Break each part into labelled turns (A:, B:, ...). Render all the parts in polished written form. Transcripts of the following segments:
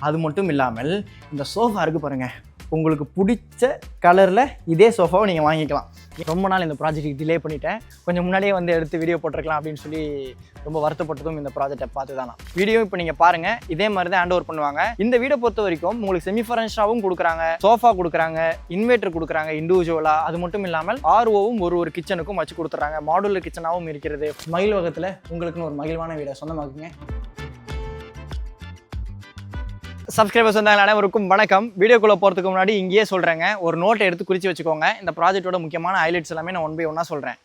A: அது மட்டும் இல்லாமல் இந்த சோஃபா இருக்குது பாருங்கள், உங்களுக்கு பிடிச்ச கலரில் இதே சோஃபாவை நீங்கள் வாங்கிக்கலாம். ரொம்ப நாள் இந்த ப்ராஜெக்ட்டுக்கு டிலே பண்ணிட்டேன், கொஞ்சம் முன்னாடியே வந்து எடுத்து வீடியோ போட்டிருக்கலாம் அப்படின்னு சொல்லி ரொம்ப வருத்தப்பட்டதும் இந்த ப்ராஜெக்டை பார்த்து தானா. வீடியோ இப்போ நீங்கள் பாருங்கள், இதே மாதிரி தான் ஹேண்ட் ஓவர் பண்ணுவாங்க. இந்த வீடை பொறுத்த வரைக்கும் உங்களுக்கு செமி ஃபர்னிஷ்டாகவும் கொடுக்குறாங்க, சோஃபா கொடுக்குறாங்க, இன்வெர்டர் கொடுக்குறாங்க இண்டிவிஜுவலாக. அது மட்டும் இல்லாமல் ஆர்ஓவும் ஒரு கிச்சனுக்கும் வச்சு கொடுத்துட்றாங்க. மாடுலர் கிச்சனாகவும் இருக்கிறது. மகிழ் வகத்தில் உங்களுக்குன்னு ஒரு மகிழ்வான வீடை சொந்தமாக்குங்க. சப்ஸ்கிரைபர்ஸ் வந்தாங்க அனைவருக்கும் வணக்கம். வீடியோக்குள்ளே போகிறதுக்கு முன்னாடி இங்கேயே சொல்கிறேங்க, ஒரு நோட்டை எடுத்து குறித்து வச்சுக்கோங்க. இந்த ப்ராஜெக்டோட முக்கியமான ஹைலைட்ஸ் எல்லாமே நான் 1 by 1 சொல்கிறேன்.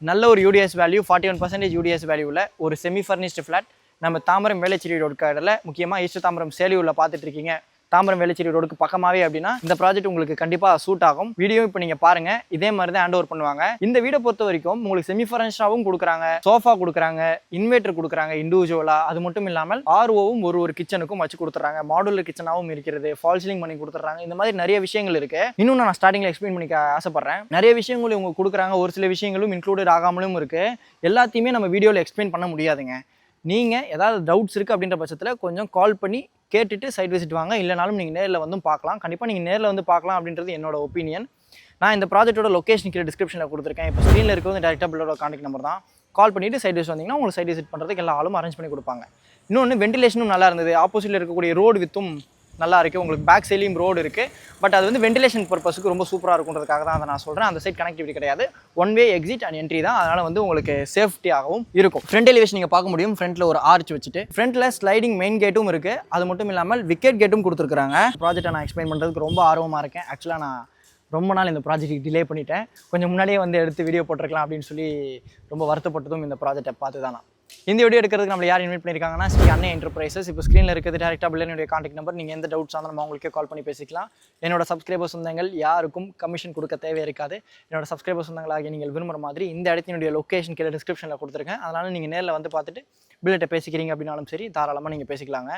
A: நல்ல ஒரு யூடிஎஸ் வேல்யூ, 41% யூடிஎஸ் வேல்யூவில் ஒரு செமி ஃபர்னிஷ்டு ஃப்ளாட் நம்ம தாம்பரம் வேளச்சேரி ரோடு கார்டில், முக்கியமாக ஈஸ்ட் தாம்பரம் சேலியூரில் பார்த்துட்டு இருக்கீங்க. தாம்பரம் வேளச்சேரி ரோடுக்கு பக்கமாகவே அப்படின்னா இந்த ப்ராஜெக்ட் உங்களுக்கு கண்டிப்பாக சூட் ஆகும். வீடியோ இப்போ நீங்கள் பாருங்கள், இதே மாதிரி தான் ஹேண்ட் ஓவர் பண்ணுவாங்க. இந்த வீடை பொறுத்த வரைக்கும் உங்களுக்கு செமி ஃபர்னிஷ்டாகவும் கொடுக்குறாங்க, சோஃபா கொடுக்குறாங்க, இன்வெர்டர் கொடுக்குறாங்க இண்டிவிஜுவலாக. அது மட்டும் இல்லாமல் ஆர்ஓவும் ஒரு கிச்சனுக்கும் வச்சு கொடுத்துட்றாங்க. மாடுலர் கிச்சனாகவும் இருக்கிறது. ஃபால் சீலிங் பண்ணி கொடுத்துட்றாங்க. இந்த மாதிரி நிறைய விஷயங்கள் இருக்குது. இன்னும் நான் ஸ்டார்டிங்கில் எக்ஸ்பிளைன் பண்ணிக்க ஆசைப்பட்றேன். நிறைய விஷயங்களும் இவங்க கொடுக்குறாங்க, ஒரு சில விஷயங்களும் இன்க்ளூடட் ஆகாமலும் இருக்குது. எல்லாத்தையுமே நம்ம வீடியோவில் எக்ஸ்பிளைன் பண்ண முடியாதுங்க. நீங்கள் ஏதாவது டவுட்ஸ் இருக்குது அப்படின்ற பட்சத்தில் கொஞ்சம் கால் பண்ணி கேட்டுட்டு சைட் விசிட் வாங்க. இல்லைனாலும் நீங்கள் நேரில் வந்து பார்க்கலாம். கண்டிப்பாக நீங்கள் நேரில் வந்து பார்க்கலாம் அப்படின்றது என்னோட ஒப்பீனியன். நான் இந்த ப்ராஜெக்ட்டோட லொக்கேஷன் கீழே டிஸ்கிரிப்ஷனில் கொடுத்துருக்கேன். இப்போ ஸ்க்ரீனில் இருக்கிறது டேரெக்டாக பில்லோட கான்டாக்ட் நம்பர் தான். கால் பண்ணிவிட்டு சைட் விசிட் வந்தீங்கன்னா உங்களுக்கு சைட் விசிட் பண்ணுறதுக்கு எல்லா ஆளும் அரேஞ்ச் பண்ணி கொடுப்பாங்க. இன்னொன்று வெண்டிலேஷனும் நல்லா இருந்தது. ஆப்போசிட்டில் இருக்கக்கூடிய ரோடு வித்தும் நல்லா இருக்குது. உங்களுக்கு பேக் சைட்லையும் ரோடு இருக்குது. பட் அது வந்து வெண்டிலேஷன் பர்பஸுக்கு ரொம்ப சூப்பராக இருக்குன்றதுக்காக தான் அதை நான் சொல்கிறேன். அந்த சைட் கனெக்டிவிட்டி கிடையாது, 1 way எக்ஸிட் அண்ட் என்ட்ரி தான். அதனால் வந்து உங்களுக்கு சேஃப்டியாகவும் இருக்கும். ஃப்ரண்ட் எலிவேஷன் நீங்கள் பார்க்க முடியும். ஃப்ரண்ட்டில் ஒரு ஆர்ச் வச்சுட்டு ஃப்ரண்ட்டில் ஸ்லைடிங் மெயின் கேட்டும் இருக்குது. அது மட்டும் இல்லாமல் விக்கெட் கேட்டும் கொடுத்துருக்காங்க. ப்ராஜெக்ட்டை நான் எக்ஸ்பிளைன் பண்ணுறதுக்கு ரொம்ப ஆர்வமாக இருக்கேன். ஆக்சுவலாக நான் ரொம்ப நாள் இந்த ப்ராஜெக்ட்டுக்கு டிலே பண்ணிட்டேன், கொஞ்சம் முன்னாடியே வந்து எடுத்து வீடியோ போட்டிருக்கலாம் அப்படின்னு சொல்லி ரொம்ப வருத்தப்பட்டதும் இந்த ப்ராஜெக்டை பார்த்து தானா. இந்த வீடியோ எடுக்கிறதுக்கு நம்ம யார் இன்வைட் பண்ணியிருக்காங்கன்னா ஸ்ரீ அன்னை என்டர்பிரைசஸ். இப்போ ஸ்க்ரீனில் இருக்கிறது டேரெக்டாக பில்லுடைய கான்டாக்ட் நம்பர். நீங்கள் எந்த டவுட்ஸ் ஆனாலும் நம்ம அவங்களுக்கே கால் பண்ணி பேசிக்கலாம். என்னோட சப்ஸ்கிரைபர் சொந்தங்கள் யாருக்கும் கமிஷன் கொடுக்க தேவை இருக்காது. என்னோட சப்ஸ்கிரைபர் சொந்தங்களாக நீங்கள் விரும்புகிற மாதிரி இந்த இடத்தினுடைய லொக்கேஷன் கீழே டிஸ்கிரிப்ஷனில் கொடுத்துருக்கேன். அதனால் நீங்கள் நேரில் வந்து பார்த்துட்டு பில்லிட்ட பேசிக்கிறீங்க அப்படின்னாலும் சரி, தாராளமாக நீங்கள் பேசிக்கலாங்க.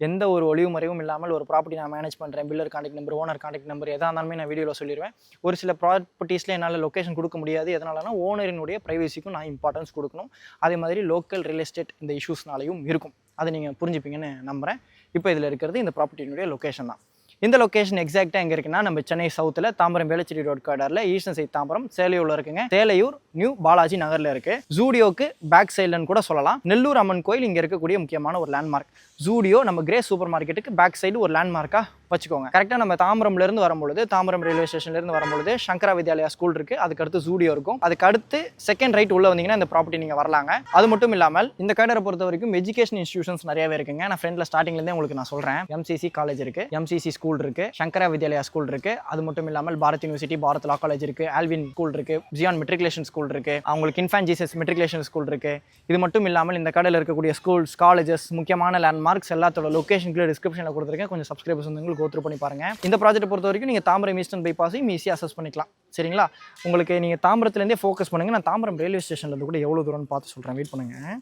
A: எந்த ஒரு ஒளிவு மறைவும் இல்லாமல் ஒரு ப்ராப்பர்ட்டி நான் மேனேஜ் பண்ணுறேன். Pillar contact number, owner contact number எதாக இருந்தாலுமே நான் வீடியோவில் சொல்லிடுவேன். ஒரு சில ப்ராப்பர்ட்டிஸில் என்னால் லொக்கேஷன் கொடுக்க முடியாது. எதனாலனா ஓனரினுடைய ப்ரைவசிக்கும் நான் இம்பார்ட்டன்ஸ் கொடுக்கணும். அதே மாதிரி லோக்கல் ரியல் எஸ்டேட் இந்த இஷ்யூஸ்னாலையும் இருக்கும். அதை நீங்கள் புரிஞ்சுப்பீங்கன்னு நம்புகிறேன். இப்போ இதில் இருக்கிறது இந்த ப்ராப்பர்ட்டியினுடைய லொக்கேஷன் தான். இந்த லொக்கேஷன் எக்ஸாக்டாக எங்கே இருக்குன்னா நம்ம சென்னை சவுத்தில் தாம்பரம் வேளச்சேரி ரோட் கார்டரில் ஈஸ்டர்ன் சைட் தாம்பரம் சேலையூரில் இருக்குங்க. சேலையூர் நியூ பாலாஜி நகரில் இருக்குது. ஜூடியோக்கு பேக் சைடுன்னு கூட சொல்லலாம். நெல்லூர் அம்மன் கோயில் இங்கே இருக்கக்கூடிய முக்கியமான ஒரு லேண்ட்மார்க். ஜூடியோ நம்ம கிரேஸ் சூப்பர் மார்க்கெட்டுக்கு பேக் சைடு ஒரு லேண்ட்மார்க்காக வச்சுக்கோங்க. கரெக்டாக நம்ம தாம்பரம்லேருந்து வரும்பொழுது, தாம்பரம் ரயில்வே ஸ்டேஷன்லேருந்து வரும்பொழுது சங்கரா வித்யாலயா ஸ்கூல் இருக்குது. அதுக்கடுத்து ஜூடியோ இருக்கும். அதுக்கு அடுத்து செகண்ட் ரைட் உள்ளே வந்தீங்கன்னா இந்த ப்ராப்பர்ட்டி நீங்கள் வரலாங்க. அது மட்டும் இல்லாமல் இந்த கடரை பொறுத்த வரைக்கும் எஜுகேஷன் இன்ஸ்டியூஷன்ஸ் நிறையவே இருக்குங்க. நான் ஃப்ரெண்டில் ஸ்டார்டிங்லேருந்தே உங்களுக்கு நான் சொல்கிறேன். MCC காலேஜ் இருக்குது, MCC ஸ்கூல் இருக்குது, சங்கரா வித்யாலயா ஸ்கூல் இருக்குது. அது மட்டும் இல்லாமல் பாரத் யூனிவர்சிட்டி, பாரத் லா காலேஜ் இருக்குது, ஆல்வின் ஸ்கூல் இருக்குது, ஜியான் மெட்ரிகுலேஷன் ஸ்கூல் இருக்குது, அவங்களுக்கு இன்ஃபான்ட் ஜீசஸ் மெட்ரிகுலேஷன் ஸ்கூல் இருக்குது. இது மட்டும் இல்லாமல் இந்த கடையில் இருக்கக்கூடிய ஸ்கூல்ஸ், காலேஜஸ், முக்கியமான லேண்ட்மார்க்ஸ் எல்லாத்தோட லொக்கேஷனுக்கு டிஸ்கிரிப்ஷனில் கொடுத்துருக்கேன். கொஞ்சம் சப்ஸ்கிரைபர்ஸ் வந்து உங்களுக்கு கோத்ரூ பண்ணி பாருங்கள். இந்த ப்ராஜெக்ட் பொறுத்த வரைக்கும் நீங்கள் தாம்பரம் ஈஸ்டர்ன் பைபாஸையும் ஈஸியாக அசஸ் பண்ணிக்கலாம். சரிங்களா? உங்களுக்கு நீங்கள் தாம்பரத்துலேருந்தே ஃபோக்கஸ் பண்ணுங்கள். நான் தாம்பரம் ரயில்வே ஸ்டேஷன்லேருந்து கூட எவ்வளோ தூரம்னு பார்த்து சொல்கிறேன், வெயிட் பண்ணுங்கள்.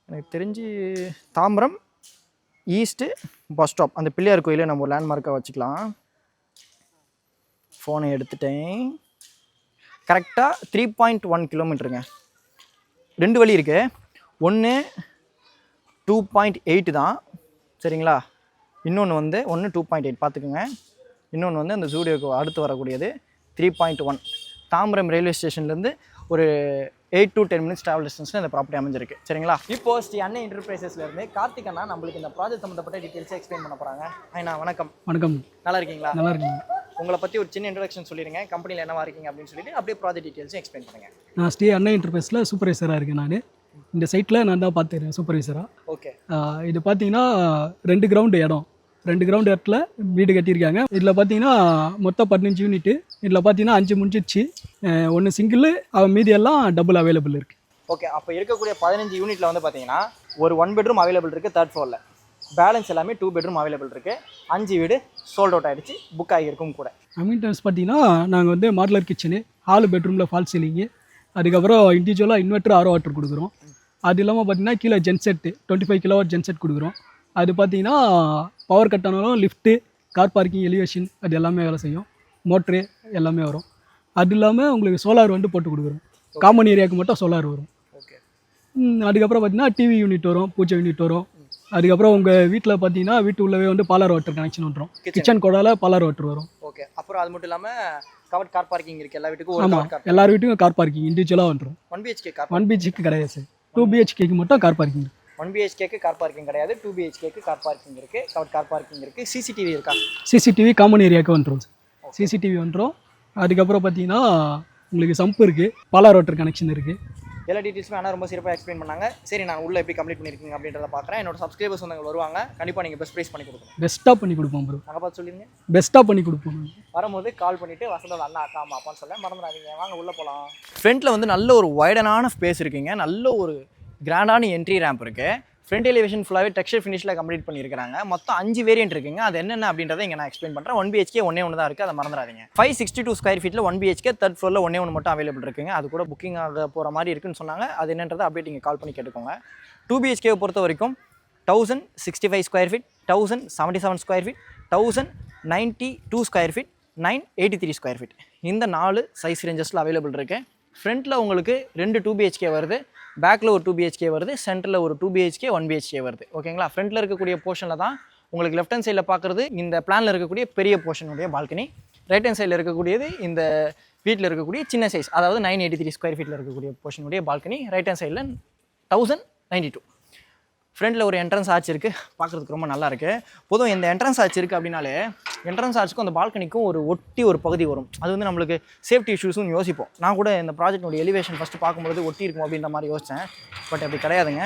A: எனக்கு தெரிஞ்சு தாம்பரம் ஈஸ்ட்டு பஸ் ஸ்டாப், அந்த பிள்ளையார் கோயிலை நம்ம ஒரு லேண்ட்மார்க்காக வச்சுக்கலாம். ஃபோனை எடுத்துட்டேன். கரெக்டாக 3.1 கிலோமீட்டருங்க. 2 வழி இருக்குது. ஒன்று 2.8 தான், சரிங்களா? இன்னொன்று வந்து 2.8 பார்த்துக்குங்க. இன்னொன்று வந்து அந்த ஜூடியோக்கு அடுத்து வரக்கூடியது 3.1. தாம்பரம் ரயில்வே ஸ்டேஷன்லேருந்து ஒரு 8 to 10 minutes ட்ராவல் டிஸ்டன்ஸில் இந்த ப்ராப்பர்ட்டி அமைஞ்சிருக்கு. சரிங்களா? இப்போ ஸ்ரீ அன்னை என்டர்பிரைசஸ்லேருந்து கார்த்திக் அண்ணா நம்மளுக்கு இந்த ப்ராஜெக்ட் சம்மந்தப்பட்ட டீட்டெயில்ஸை எக்ஸ்பிளைன் பண்ண போகிறாங்க. அண்ணா வணக்கம்.
B: வணக்கம்.
A: நல்லா இருக்கீங்களா?
B: நல்லா இருக்கீங்க.
A: உங்களை பற்றி ஒரு சின்ன இன்ட்ரடக்ஷன் சொல்லிடுங்க. கம்பெனியில் என்னவா இருக்கீங்க அப்படின்னு சொல்லிட்டு அப்படியே ப்ராஜெக்ட் டீட்டெயில்ஸும் எக்ஸ்பிளைன் பண்ணுங்கள்.
B: நான் ஸ்ரீ அன்னை என்டர்பிரைஸில் சூப்பர்வைசராக இருக்கேன். நான் இந்த சைட்டில் நான் தான் பார்த்துக்கிறேன் சூப்பர்வைசராக.
A: ஓகே.
B: இது பார்த்தீங்கன்னா 2 கிரவுண்டு இடம், 2 கிரவுண்ட் இடத்துல வீடு கட்டியிருக்காங்க. இதில் பார்த்தீங்கன்னா மொத்தம் 15 யூனிட்டு. இதில் பார்த்தீங்கன்னா 5 முடிஞ்சிச்சு, 1 சிங்கிள், மீதி எல்லாம் டபுள் அவைலபிள் இருக்குது.
A: ஓகே. அப்போ இருக்கக்கூடிய 15 யூனிட்டில் வந்து பார்த்தீங்கன்னா ஒரு 1 bedroom அவைலபிள் இருக்குது 3rd floorல. பேலன்ஸ் எல்லாமே 2 bedroom அவைலபிள் இருக்குது. 5 வீடு சோல்ட் அவுட் ஆகிடுச்சு, புக் ஆகியிருக்கும் கூட.
B: அமீன்டன்ஸ் பார்த்தீங்கன்னா நாங்கள் வந்து மாடுலர் கிச்சனு, 4 bedroomல ஃபால் சீலிங்கு, அதுக்கப்புறம் இண்டிவிஜுவலாக இன்வெர்டர், ஆரோ வாட்டர் கொடுக்குறோம். அது இல்லாமல் பார்த்தீங்கன்னா கீழே ஜென்செட்டு 25 kW ஜென்செட் கொடுக்குறோம். அது பார்த்தீங்கன்னா பவர் கட் ஆனாலும் லிஃப்ட்டு, கார் பார்க்கிங், எலிவேஷன் அது எல்லாமே வேலை செய்யும். மோட்ரு எல்லாமே வரும். அது இல்லாமல் உங்களுக்கு சோலார் வந்து போட்டு கொடுக்குறோம். காமன் ஏரியாவுக்கு மட்டும் சோலார் வரும்.
A: ஓகே.
B: அதுக்கப்புறம் பார்த்தீங்கன்னா டிவி யூனிட் வரும், பூஜை யூனிட் வரும், அதுக்கப்புறம் உங்கள் வீட்டில் பார்த்தீங்கன்னா வீட்டு உள்ளவே வந்து பாலர் வாட்டர் கனெக்ஷன் வந்துடும். கிச்சன் கோடால பாலர் வாட்டர் வரும்.
A: ஓகே. அப்புறம் அது மட்டும் இல்லாமல் கவர்ட் கார் பார்க்கிங் இருக்குது எல்லா வீட்டுக்கும். ஒரு
B: ஆமாம், எல்லார் வீட்டுக்கும் கார் பார்க்கிங் இண்டிவிஜுவலாக வந்துடும்.
A: 1 BHK கார்
B: 1 BHK கிடையாது சார், 2 BHKக்கு மட்டும் கார் பார்க்கிங்.
A: 1 BHKக்கு கார் பார்க்கிங் கிடையாது, 2 BHKக்கு கார் பார்க்கிங் இருக்குது, கவர்ட் கார் பார்க்கிங் இருக்குது. CCTV இருக்கா?
B: CCTV காமன் ஏரியாவுக்கு வந்துடும் சார். CCTV வந்துடும். அதுக்கப்புறம் பார்த்தீங்கன்னா உங்களுக்கு சம்ப் இருக்குது, பாலார் வாட்டர் கனெக்ஷன் இருக்குது.
A: எல்லா டீட்டெயில்ஸுமே ஆனால் ரொம்ப சிறப்பாக எக்ஸ்பிளைன் பண்ணாங்க. சரி, நான் உள்ளே எப்படி கம்ப்ளீட் பண்ணியிருக்கீங்க அப்படின்றத பார்க்குறேன். என்னோட சப்ஸ்கிரைபர்ஸ் வந்து வருவாங்க, கண்டிப்பாக நீங்கள் பெஸ்ட் ப்ரைஸ் பண்ணி கொடுக்கணும்.
B: பெஸ்ட்டாக பண்ணி கொடுப்போம் ப்ரோ.
A: நாங்கள் பார்த்து சொல்லிடுங்க.
B: பெஸ்ட்டாக பண்ணி கொடுப்போம்.
A: வரும்போது கால் பண்ணிவிட்டு வசந்தோட அண்ணா அக்கா அம்மா அப்பான்னு சொல்ல மறந்துடாதீங்க. வாங்க உள்ளே போகலாம். ஃப்ரண்ட்டில் வந்து நல்ல ஒரு வைடனான ஸ்பேஸ் இருக்குங்க, நல்ல ஒரு கிராண்டான என்ட்ரி ரேம்ப் இருக்குது. ஃப்ரண்ட் எலிவேஷன் ஃபுல்லாகவே டெக்ஸ்சர் ஃபினிஷில் கம்ப்ளீட் பண்ணியிருக்காங்க. மொத்தம் 5 வேரியன்ட் இருக்குங்க. அது என்னென்ன அப்படின்றத இங்கே நான் எக்ஸ்பிளைன் பண்ணுறேன். 1 BHK ஒன்றே தான் இருக்குது, அதை மறந்துடாதீங்க. 562 ஸ்கொயர் ஃபீட்டில் 1 BHK தேர்ட் ஃப்ளோரில் ஒன்றே மட்டும் அவைலபிள் இருக்குங்க. அது கூட புக்கிங் ஆக போகிற மாதிரி இருக்குன்னு சொன்னாங்க. அது என்னன்றதை அப்டேட் நீங்கள் கால் பண்ணி கேட்டுக்கோங்க. 2 BHK பொறுத்த வரைக்கும் 1065 square feet, 1077 square feet, 1092 square feet, 983 square feet. இந்த 4 சைஸ் ரேஞ்சஸில் அவைலபிள் இருக்குது. ஃப்ரண்ட்டில் உங்களுக்கு 2 2 BHK வருது, பேக்கில் ஒரு 2 BHK வருது, சென்டரில் ஒரு 2 BHK 1 BHK வருது. ஓகேங்களா? ஃப்ரண்ட்டில் இருக்கக்கூடிய போர்ஷனில் தான் உங்களுக்கு லெஃப்ட் ஹேண்ட் சைடில் பார்க்குறது இந்த பிளானில் இருக்கக்கூடிய பெரிய போர்ஷனுடைய பால்கனி. ரைட் ஹேண்ட் சைடில் இருக்கக்கூடியது இந்த வீட்டில் இருக்கக்கூடிய சின்ன சைஸ், அதாவது 983 ஸ்கொயர் ஃபீட்டில் இருக்கக்கூடிய போர்ஷனுடைய பால்கனி. ரைட் ஹேண்ட் சைடில் 1092. ஃப்ரண்ட்டில் ஒரு என்ட்ரன்ஸ் ஆர்ச் இருக்குது, பார்க்குறதுக்கு ரொம்ப நல்லா இருக்குது. பொதுவும் இந்த என்ட்ரன்ஸ் ஆர்ச் இருக்குது அப்படின்னாலே என்ட்ரன்ஸ் ஆர்ச்சுக்கும் அந்த பால்கனிக்கும் ஒரு பகுதி வரும். அது வந்து நம்மளுக்கு சேஃப்டி இஷ்யூஸும் யோசிப்போம். நான் கூட இந்த ப்ராஜெக்டோட எலிவேஷன் ஃபஸ்ட்டு பார்க்கும்போது ஒட்டி இருக்கும் அப்படின்ற மாதிரி யோசித்தேன். பட் அப்படி கிடையாதுங்க,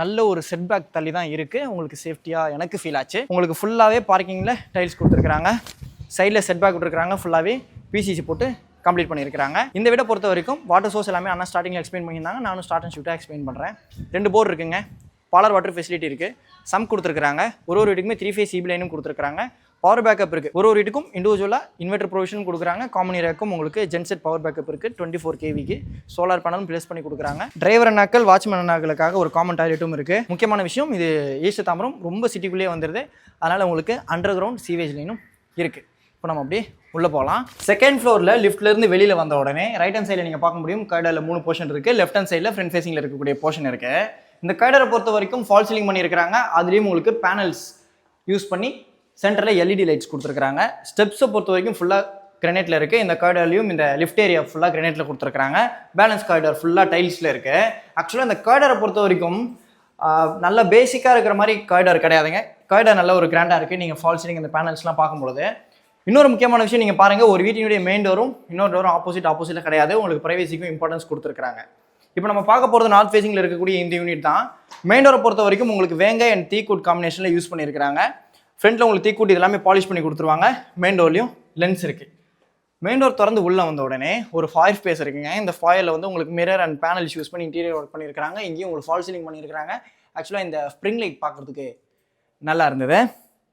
A: நல்ல ஒரு செட்பேக் தள்ளி தான் இருக்குது. உங்களுக்கு சேஃப்டியாக எனக்கு ஃபீல் ஆச்சு. உங்களுக்கு ஃபுல்லாகவே பார்க்கிங்கில் டைல்ஸ் கொடுத்துருக்குறாங்க, சைடில் செட்பேக் விட்டுருக்குறாங்க, ஃபுல்லாகவே PCC போட்டு கம்ப்ளீட் பண்ணியிருக்காங்க. இந்த விட பொறுத்த வரைக்கும் வாட்டர் சோர்ஸ் எல்லாமே அண்ணா ஸ்டார்டிங்கில் எக்ஸ்பிளைன் பண்ணியிருந்தாங்க. நானும் ஸ்டார்ட் அண்ட் ஷூட்டாக எக்ஸ்பிளைன் பண்ணுறேன். 2 போர் இருக்குங்க, பாலர் வாட்டர் ஃபெசிலிட்டி இருக்குது, சம் கொடுத்துருக்காங்க. ஒரு வீட்டுக்குமே 3 ஃபேஸ் CB லைனும் கொடுத்துருக்காங்க. பவர் பேக்கப் இருக்குது. ஒரு வீட்டுக்கும் இண்டிவிஜுவலாக இன்வெர்டர் ப்ரொவிஷன் கொடுக்குறாங்க. காமன் ஏரியாவுக்கும் உங்களுக்கு ஜென்செட் பவர் பேக்கப் இருக்குது. 24 kVக்கு சோலார் பேனலும் ப்ளேஸ் பண்ணி கொடுக்குறாங்க. டிரைவர் அண்ணாக்கள், வாட்ச்மேன் அண்ணாக்களுக்காக ஒரு காமன் டாய்லெட்டும் இருக்குது. முக்கியமான விஷயம், இது ஈஸ்ட் தாம்பரம் ரொம்ப சிட்டிக்குள்ளேயே வந்துடுது. அதனால் உங்களுக்கு அண்டர் கிரவுண்ட் சீவேஜ் லைனும் இருக்குது. இப்போ நம்ம அப்படியே உள்ளே போகலாம். செகண்ட் ஃப்ளோரில் லிஃப்ட்லேருந்து வெளியில் வந்த உடனே ரைட் ஹேண்ட் சைடில் நீங்கள் பார்க்க முடியும், கார்டரில் 3 போர்ஷன் இருக்குது. லெஃப்ட் ஹேண்ட் சைடில் ஃப்ரண்ட் ஃபேசிங்கில் இருக்கக்கூடிய போர்ஷன் இருக்குது. இந்த கார்டரை பொறுத்த வரைக்கும் ஃபால் சீலிங் பண்ணியிருக்கிறாங்க. அதுலேயும் உங்களுக்கு பேனல்ஸ் யூஸ் பண்ணி சென்டரில் LED லைட்ஸ் கொடுத்துருக்காங்க. ஸ்டெப்ஸை பொறுத்த வரைக்கும் ஃபுல்லாக கிரனைட்டில் இருக்குது. இந்த கார்டர்லையும் இந்த லிஃப்ட் ஏரியா ஃபுல்லாக கிரனைட்டில் கொடுத்துருக்காங்க. பேலன்ஸ் கார்டர் ஃபுல்லாக டைல்ஸில் இருக்குது. ஆக்சுவலாக இந்த கார்டரை பொறுத்த வரைக்கும் நல்ல பேசிக்காக இருக்கிற மாதிரி கார்டர் கிடையாதுங்க. கார்டர் நல்ல ஒரு கிராண்டாக இருக்குது. நீங்கள் ஃபால் சீலிங் இந்த பேனல்ஸ்லாம் பார்க்கும்பொழுது இன்னொரு முக்கியமான விஷயம் நீங்கள் பாருங்கள், ஒரு வீட்டினுடைய மெயின் டோரும் இன்னொரு டோரும் ஆப்போசிட்டில் கிடையாது. உங்களுக்கு ப்ரைவேசிக்கும் இம்பார்ட்டன்ஸ் கொடுத்துருக்காங்க. இப்போ நம்ம பார்க்க போகிறது நார்த் ஃபேசிங்கில் இருக்கக்கூடிய இந்த யூனிட் தான். மெயின் டோரை பொறுத்த வரைக்கும் உங்களுக்கு வேங்காய் அண்ட் டீக்வுட் காம்பினேஷனில் யூஸ் பண்ணியிருக்காங்க. ஃப்ரண்ட்டில் உங்களுக்கு டீக்வுட் இதெல்லாமே பாலிஷ் பண்ணி கொடுத்துருவாங்க. மெயின் டோர்லையும் லென்ஸ் இருக்குது. மெயின் டோர் திறந்து உள்ளே வந்த உடனே ஒரு ஃபாயர் ஸ்பேஸ் இருக்குங்க. இந்த ஃபாயரில் வந்து உங்களுக்கு மிரர் அண்ட் பேனல்ஸ் யூஸ் பண்ணி இன்டீரியர் ஒர்க் பண்ணியிருக்காங்க. இங்கேயும் உங்களுக்கு ஃபால் சீலிங் பண்ணியிருக்காங்க. ஆக்சுவலாக இந்த ஸ்ப்ரிங் லைட் பார்க்குறதுக்கு நல்லா இருந்தது.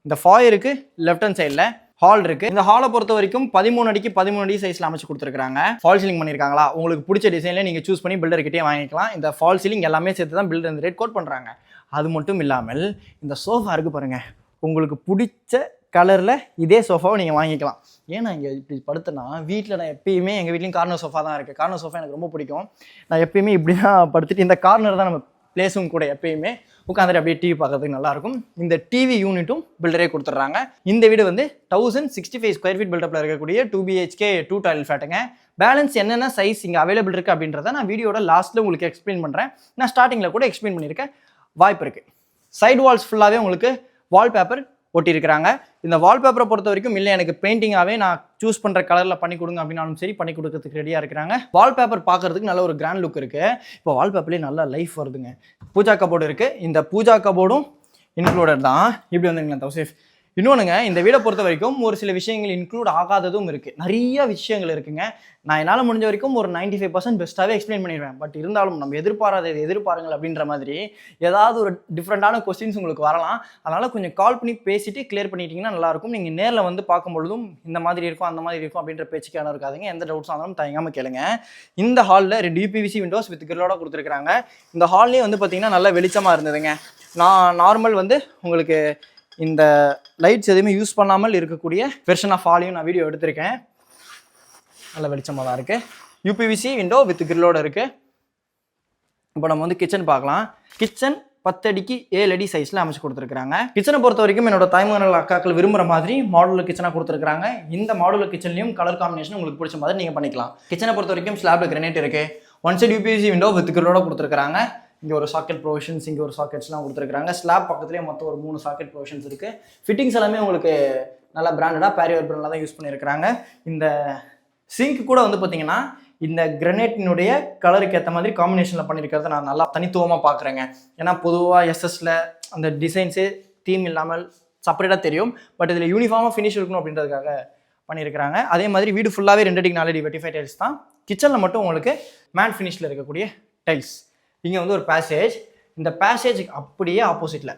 A: இந்த ஃபாயருக்கு லெஃப்ட் ஹேண்ட் சைடில் ஹால் இருக்குது. இந்த ஹாலை பொறுத்த வரைக்கும் 13 அடிக்கு 13 அடி சைஸில் அமைச்சு கொடுத்துருக்காங்க. ஃபால் சீலிங் பண்ணியிருக்காங்களா, உங்களுக்கு பிடிச்ச டிசைனில் நீங்கள் சூஸ் பண்ணி பில்டர்கிட்டே வாங்கிக்கலாம். இந்த ஃபால் சீலிங் எல்லாமே சேர்த்து தான் பில்டர் இந்த ரேட் கோட் பண்ணுறாங்க. அது மட்டும் இல்லாமல் இந்த சோஃபா இருக்குது பாருங்கள், உங்களுக்கு பிடிச்ச கலரில் இதே சோஃபாவை நீங்கள் வாங்கிக்கலாம். ஏன்னா இங்கே இப்படி படுத்தனா வீட்டில் நான் எப்பயுமே எங்கள் வீட்லேயும் கார்னர் சோஃபா தான் இருக்குது. கார்னர் சோஃபா எனக்கு ரொம்ப பிடிக்கும். நான் எப்பயுமே இப்படி தான் படுத்துட்டு இந்த கார்னர் தான் நம்ம பிளேஸும் கூட எப்பயுமே உட்காந்துட்டு அப்படியே டிவி பார்க்கறதுக்கு நல்லாயிருக்கும். இந்த டிவி யூனிட்டும் பில்டரே கொடுத்துட்றாங்க. இந்த வீடு வந்து 1065 ஸ்கொயர் ஃபீட் பில்டப்பில் இருக்கக்கூடிய 2 BHK 2 டாய்லெட் ஃப்ளாட்டுங்க. பேலன்ஸ் என்னென்ன சைஸ் இங்கே அவைலபிள் இருக்குது அப்படின்றத நான் வீடியோட லாஸ்ட்டில் உங்களுக்கு எக்ஸ்பிளைன் பண்ணுறேன். நான் ஸ்டார்டிங்கில் கூட எக்ஸ்பிளைன் பண்ணியிருக்கேன், வாய்ப்பு இருக்குது. சைடு வால்ஸ் ஃபுல்லாகவே உங்களுக்கு வால்பேப்பர் ஒட்டியிருக்கிறாங்க. இந்த வால்பேப்பரை பொறுத்த வரைக்கும் இல்லை எனக்கு பெயிண்டிங்காகவே நான் சூஸ் பண்ணுற கலரில் பண்ணி கொடுங்க அப்படின்னாலும் சரி பண்ணி கொடுக்கறதுக்கு ரெடியாக இருக்கிறாங்க. வால்பேப்பர் பார்க்குறதுக்கு நல்ல ஒரு கிராண்ட் லுக் இருக்குது. இப்போ வால்பேப்பர்லேயே நல்லா லைஃப் வருதுங்க. பூஜா கபோர்டு இருக்குது. இந்த பூஜா கபோர்டும் இன்க்ளூடட் தான். இப்படி வந்துங்களா தௌசேஃப். இன்னொன்றுங்க, இந்த வீடை பொறுத்த வரைக்கும் ஒரு சில விஷயங்கள் இன்க்ளூட் ஆகாததும் இருக்குது. நிறைய விஷயங்கள் இருக்குங்க. நான் என்னால் முடிஞ்ச வரைக்கும் ஒரு 95% பெஸ்ட்டாகவே எக்ஸ்பிளைன் பண்ணிடுவேன். பட் இருந்தாலும் நம்ம எதிர்பாராதது எதிர்பாருங்கள் அப்படின்ற மாதிரி ஏதாவது ஒரு டிஃப்ரெண்ட்டான கொஸ்டின்ஸ் உங்களுக்கு வரலாம். அதனால் கொஞ்சம் கால் பண்ணி பேசிட்டு கிளியர் பண்ணிட்டீங்கன்னா நல்லாயிருக்கும். நீங்கள் நேரில் வந்து பார்க்கும்பொழுதும் இந்த மாதிரி இருக்கும் அந்த மாதிரி இருக்கும் அப்படின்ற பேச்சுக்கான இருக்காதுங்க. எந்த டவுட்ஸும் ஆனாலும் தயங்காமல் கேளுங்க. இந்த ஹாலில் 2 UPVC விண்டோஸ் வித் கிரிலோட கொடுத்துருக்காங்க. இந்த ஹால்லேயே வந்து பார்த்திங்கன்னா நல்லா வெளிச்சமாக இருந்ததுங்க. நான் நார்மல் வந்து உங்களுக்கு இந்த லைட்ஸ் எதுவுமே யூஸ் பண்ணாமல் இருக்கக்கூடிய வெர்ஷன் ஆஃப் ஹாலையும் நான் வீடியோ எடுத்திருக்கேன். நல்ல வெளிச்சமாக தான் இருக்குது. UPVC விண்டோ வித் கிரிலோட இருக்குது. இப்போ நம்ம வந்து கிச்சன் பார்க்கலாம். கிச்சன் 10 அடிக்கு 7 அடி சைஸில் அமைச்சு கொடுத்துருக்காங்க. கிச்சனை பொறுத்த வரைக்கும் என்னோட தாய்மார்கள் அக்காக்கள் விரும்புகிற மாதிரி மாடுலர் கிச்சனாக கொடுத்துருக்காங்க. இந்த மாடுலர் கிச்சன்லையும் கலர் காம்பினேஷன் உங்களுக்கு பிடிச்ச மாதிரி நீங்கள் பண்ணிக்கலாம். கிச்சனை பொறுத்த வரைக்கும் ஸ்லாப்ல கிரானைட் இருக்குது. One side UPVC window with கிரிலோட கொடுத்துருக்காங்க. இங்கே ஒரு சாக்கெட் ப்ரொவிஷன்ஸ், இங்கே ஒரு சாக்கெட்ஸ்லாம் கொடுத்துருக்காங்க. ஸ்லாப் பக்கத்துலேயே மொத்தம் ஒரு 3 சாக்கெட் ப்ரொவிஷன்ஸ் இருக்குது. ஃபிட்டிங்ஸ் எல்லாமே உங்களுக்கு நல்லா பிராண்டடாக பேரியர் பிராண்டில் தான் யூஸ் பண்ணியிருக்கிறாங்க. இந்த சிங்க் கூட வந்து பார்த்தீங்கன்னா இந்த கிரனைட்டினுடைய கலருக்கு ஏற்ற மாதிரி காம்பினேஷனில் பண்ணியிருக்கிறத நான் நல்லா தனித்துவமாக பார்க்குறேங்க. ஏன்னா பொதுவாக எஸ்எஸ்ல அந்த டிசைன்ஸு தீம் இல்லாமல் செப்பரேட்டாக தெரியும். பட் இதில் யூனிஃபார்மாக ஃபினிஷ் இருக்கணும் அப்படின்றதுக்காக பண்ணியிருக்கிறாங்க. அதே மாதிரி வீடு ஃபுல்லாகவே 2 அடிக்கு 4 அடி வெட்டிஃபை டைல்ஸ் தான். கிச்சனில் மட்டும் உங்களுக்கு மேட் ஃபினிஷில் இருக்கக்கூடிய டைல்ஸ். இங்கே வந்து ஒரு பேசேஜ். இந்த பேசேஜுக்கு அப்படியே ஆப்போசிட்டில்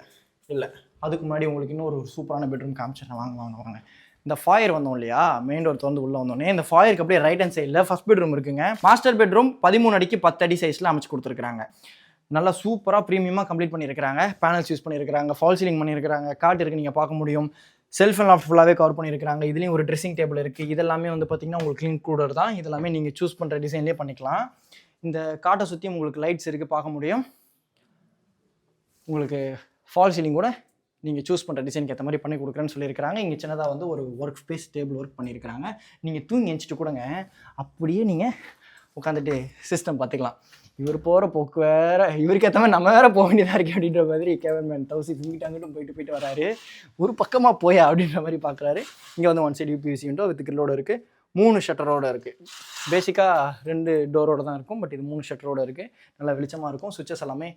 A: இல்லை, அதுக்கு முன்னாடி உங்களுக்கு இன்னும் ஒரு சூப்பரான பெட்ரூம் காமிச்சிடலாம். வாங்க. இந்த ஃபாயர் வந்தோம் இல்லையா, மெயின் டோர் திறந்து உள்ளே வந்தோடனே இந்த ஃபாயருக்கு அப்படியே ரைட் ஹேண்ட் சைடில் ஃபர்ஸ்ட் பெட்ரூம் இருக்குங்க. மாஸ்டர் பெட்ரூம் 13 அடிக்கு 10 அடி சைஸில் அமைச்சு கொடுத்துருக்காங்க. நல்லா சூப்பராக ப்ரீமியமாக கம்ப்ளீட் பண்ணியிருக்காங்க. பேனல்ஸ் யூஸ் பண்ணியிருக்காங்க, ஃபால் சீலிங் பண்ணியிருக்காங்க, காட் இருக்குது நீங்கள் பார்க்க முடியும். செல்ஃப் அண்ட் லாஃப்ட் ஃபுல்லாகவே கவர் பண்ணியிருக்காங்க. இதுலேயும் ஒரு ட்ரெஸ்ஸிங் டேபிள் இருக்குது. இதெல்லாமே வந்து பார்த்திங்கன்னா உங்களுக்கு க்ளீன் கூடர் தான். இதெல்லாமே நீங்கள் சூஸ் பண்ணுற டிசைன்லேயே பண்ணிக்கலாம். இந்த காட்டை சுற்றியும் உங்களுக்கு லைட்ஸ் இருக்குது, பார்க்க முடியும். உங்களுக்கு ஃபால் சீலிங் கூட நீங்கள் சூஸ் பண்ணுற டிசைனுக்கு ஏற்ற மாதிரி பண்ணி கொடுக்குறேன்னு சொல்லியிருக்காங்க. இங்கே சின்னதாக வந்து ஒரு ஒர்க் ஸ்பேஸ் டேபிள் ஒர்க் பண்ணியிருக்கிறாங்க. நீங்கள் தூங்கி எஞ்சிட்டு கூடங்க அப்படியே நீங்கள் உட்காந்துட்டு சிஸ்டம் பார்த்துக்கலாம். இவர் போகிற போக்கு வேறு, இவருக்கு ஏற்ற மாதிரி நம்ம வேறு போக வேண்டியதாக இருக்குது அப்படின்ற மாதிரி கேவன்மேன் தௌசி இங்கிட்ட அங்கிட்டும் போயிட்டு வராரு. ஒரு பக்கமாக போயா அப்படின்ற மாதிரி பார்க்குறாரு. இங்கே வந்து one side UPVC window with கிரிலோடு இருக்குது. 3 ஷட்டரோடு இருக்குது. பேசிக்காக 2 டோரோடு தான் இருக்கும். பட் இது 3 ஷட்டரோடு இருக்குது. நல்லா வெளிச்சமாக இருக்கும். சுவிச்சஸ் எல்லாமே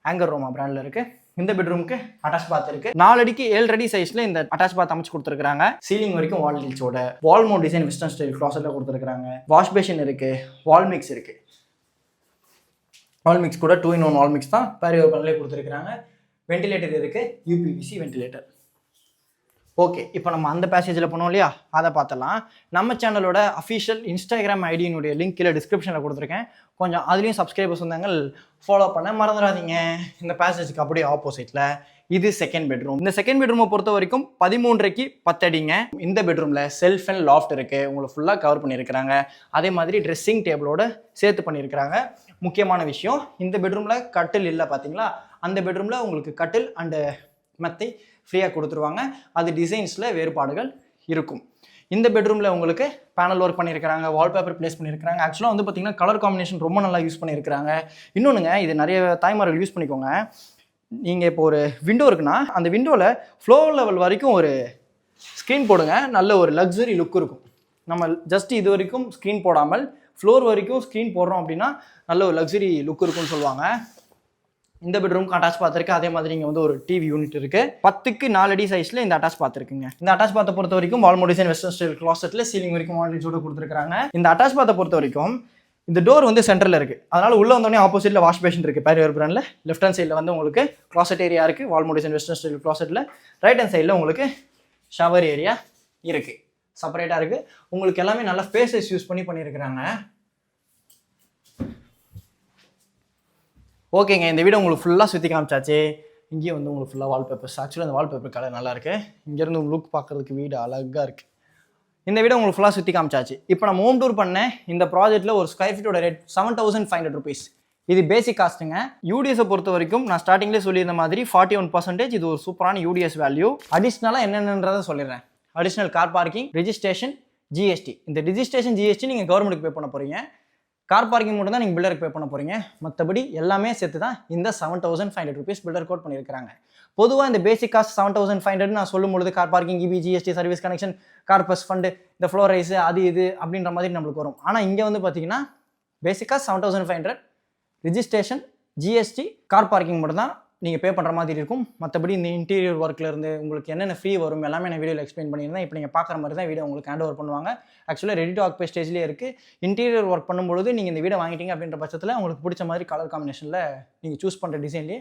A: ஆங்கர் ரோமா பிராண்டில் இருக்குது. இந்த பெட்ரூமுக்கு அட்டாச் பாத் இருக்குது. 4 அடிக்கு 7 அடி சைஸில் இந்த அட்டாச் பாத் அமைச்சு கொடுத்துருக்காங்க. சீலிங் வரைக்கும் வால் டீல்ஸோட wall mount design western style க்ளாஸில் கொடுத்துருக்காங்க. வாஷ் பேஷன் இருக்குது, வால் மிக்ஸ் இருக்குது. வால் மிக்ஸ் கூட 2-in-1 வால் மிக்ஸ் தான் பேரியர் பிராண்ட்லேயே கொடுத்துருக்காங்க. வென்டிலேட்டர் இருக்குது, யூபிவிசி வென்டிலேட்டர். ஓகே, இப்போ நம்ம அந்த பேசேஜில் போனோம் இல்லையா, அதை பார்த்தலாம். நம்ம சேனலோட அஃபிஷியல் இன்ஸ்டாகிராம் ஐடியினுடைய லிங்க் கீழே டிஸ்கிரிப்ஷனில் கொடுத்துருக்கேன். கொஞ்சம் அதுலேயும் சப்ஸ்கிரைபர்ஸ் வந்தாங்க ஃபாலோ பண்ண மறந்துடாதீங்க. இந்த பேசேஜுக்கு அப்படியே ஆப்போசிட்டில் இது செகண்ட் பெட்ரூம். இந்த செகண்ட் பெட்ரூமை பொறுத்த வரைக்கும் 13.5 10 அடிங்க. இந்த பெட்ரூமில் செல்ஃப் அண்ட் லாஃப்ட் இருக்குது. உங்களை ஃபுல்லாக கவர் பண்ணியிருக்கிறாங்க. அதே மாதிரி ட்ரெஸ்ஸிங் டேபிளோட சேர்த்து பண்ணியிருக்கிறாங்க. முக்கியமான விஷயம், இந்த பெட்ரூமில் கட்டில் இல்லை பார்த்தீங்களா, அந்த பெட்ரூமில் உங்களுக்கு கட்டில் அண்டு மெத்தை ஃப்ரீயாக கொடுத்துருவாங்க. அது டிசைன்ஸில் வேறுபாடுகள் இருக்கும். இந்த பெட்ரூமில் உங்களுக்கு பேனல் ஒர்க் பண்ணியிருக்கிறாங்க, வால்பேப்பர் ப்ளேஸ் பண்ணியிருக்கிறாங்க. ஆக்சுவலாக வந்து பார்த்திங்கன்னா கலர் காம்பினேஷன் ரொம்ப நல்லா யூஸ் பண்ணியிருக்கிறாங்க. இன்னொன்றுங்க, இது நிறைய தாய்மார்கள் யூஸ் பண்ணிக்கோங்க. நீங்கள் இப்போ ஒரு விண்டோ இருக்குன்னா அந்த விண்டோவில் ஃப்ளோர் லெவல் வரைக்கும் ஒரு ஸ்க்ரீன் போடுங்க. நல்ல ஒரு லக்ஸரி லுக் இருக்கும். நம்ம ஜஸ்ட் இது வரைக்கும் ஸ்க்ரீன் போடாமல் ஃப்ளோர் வரைக்கும் ஸ்க்ரீன் போடுறோம் அப்படின்னா நல்ல ஒரு லக்ஸரி லுக் இருக்குன்னு சொல்லுவாங்க. இந்த பெட்ரூம்க்கு அட்டாச் பார்த்துருக்கு. அதே மாதிரி இங்கே வந்து ஒரு டிவி யூனிட் இருக்குது. 10க்கு 4 அடி சைஸில் இந்த அட்டாச் பார்த்துருக்குங்க. இந்த அட்டாச் பார்த்த பொறுத்த வரைக்கும் wall mount design western style க்ளாசெட்டில் சீலிங் வரைக்கும் வால்டேஜோட கொடுத்துருக்காங்க. இந்த அட்டாச் பார்த்த பொறுத்த வரைக்கும் இந்த டோர் வந்து சென்டரில் இருக்குது. அதனால் உள்ளே வந்தோடனே ஆப்போசிட்டில் வாஷ் பேஷன் இருக்குது. பேரியர் பிராண்டில் லெஃப்ட் ஹேண்ட் சைடில் வந்து உங்களுக்கு க்ளாசெட் ஏரியா இருக்குது. Wall mount design western style க்ளாசெட்டில் ரைட் ஹேண்ட் சைடில் உங்களுக்கு ஷவர் ஏரியா இருக்குது, செப்பரேட்டாக இருக்குது. உங்களுக்கு எல்லாமே நல்லா ஸ்பேசஸ் யூஸ் பண்ணியிருக்கிறாங்க. ஓகேங்க, இந்த வீடியோ உங்களுக்கு ஃபுல்லாக சுற்றி காமிச்சாச்சு. இங்கேயும் வந்து உங்களுக்கு ஃபுல்லாக வால்பேப்பர்ஸ். ஆக்சுவலாக அந்த வால்பேப்பர் கலர் நல்லாயிருக்கு. இங்கேருந்து லுக் பார்க்குறதுக்கு வீடு அழகாக இருக்குது. இந்த வீடியோ உங்களுக்கு ஃபுல்லாக சுற்றி காமிச்சாச்சு. இப்போ நம்ம ஹோம் டூர் பண்ண இந்த ப்ராஜெக்ட்டில் ஒரு ஸ்கொயர் ஃபீட்டோட ரேட் 7,500 rupees. இது பேசிக் காஸ்ட்டுங்க. யூடிஎஸை பொறுத்த வரைக்கும் நான் ஸ்டார்டிங்லேயே சொல்லியிருந்த மாதிரி 41%. இது ஒரு சூப்பரான யூடிஎஸ் வேல்யூ. அடிஷ்னலாக என்னென்னன்றதை சொல்லிடுறேன். Additional car parking, registration, GST. இந்த ரெஜிஸ்ட்ரேஷன் ஜிஎஸ்டி நீங்கள் கவர்மெண்ட்டுக்கு பே பண்ண போகிறீங்க. கார் பார்க்கிங் மட்டும் தான் நீங்கள் பில்டருக்கு பே பண்ண போகிறீங்க. மற்றபடி எல்லாமே சேர்த்து தான் இந்த 7,500 rupees பில்டர் கோட் பண்ணியிருக்காங்க. பொதுவாக இந்த பேசிக் காஸ்ட் 7,500 நான் சொல்லும்பொழுது car parking, EB, GST, service connection, corpus fund, இந்த ஃப்ளோர் ரைஸு, அது இது அப்படின்ற மாதிரி நம்மளுக்கு வரும். ஆனால் இங்கே வந்து பார்த்தீங்கன்னா பேசிக்காக 7,500, ரிஜிஸ்ட்ரேஷன், ஜிஎஸ்டி, கார் பார்க்கிங் மட்டும் தான் நீங்கள் பே பண்ணுற மாதிரி இருக்கும். மற்றபடி இந்த இன்டீரியர் ஒர்க்கில் இருந்து உங்களுக்கு என்னென்ன ஃப்ரீ வரும் எல்லாமே நான் வீடியோவில் எக்ஸ்பிளைன் பண்ணியிருந்தேன். இப்போ நீங்கள் பார்க்குற மாதிரி தான் வீடியோ உங்களுக்கு ஹேண்ட் ஓவர் பண்ணுவாங்க. ஆக்சுவலாக ரெடி டு ஆக்குபை ஸ்டேஜ்லேயே இருக்குது. இன்டீரியர் ஒர்க் பண்ணும்போது நீங்கள் இந்த வீடியோ வாங்கிட்டீங்க அப்படின்ற பட்சத்தில் உங்களுக்கு பிடிச்ச மாதிரி கலர் காம்பினேஷனில் நீங்கள் சூஸ் பண்ணுற டிசைன்லேயே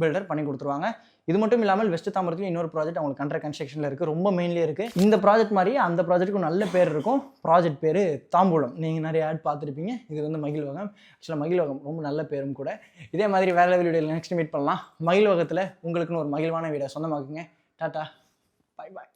A: பில்டர் பண்ணி கொடுத்துருவாங்க. இது மட்டும் இல்லாமல் வெஸ்ட் தாம்பரத்தில் இன்னொரு ப்ராஜெக்ட் அவங்களுக்கு அண்டர் கன்ஸ்ட்ரக்ஷனில் இருக்குது. ரொம்ப மெயின்லேயே இருக்குது. இந்த ப்ராஜெக்ட் மாதிரியே அந்த ப்ராஜெக்ட்டுக்கும் நல்ல பேர் இருக்கும். ப்ராஜெக்ட் பேர் தாம்பூலம். நீங்கள் நிறைய ஆட் பார்த்துருப்பீங்க. இது வந்து மகிழ்வகம். ஆக்சுவலாக மகிழ்வகம் ரொம்ப நல்ல பேரும் கூட. இதே மாதிரி வேறு வீடியோவில் நெக்ஸ்ட் மீட் பண்ணலாம். மகிழ்வகத்தில் உங்களுக்குன்னு ஒரு மகிழ்வான வீடியோ சொந்தமாக்குங்க. டாட்டா, பாய் பாய்.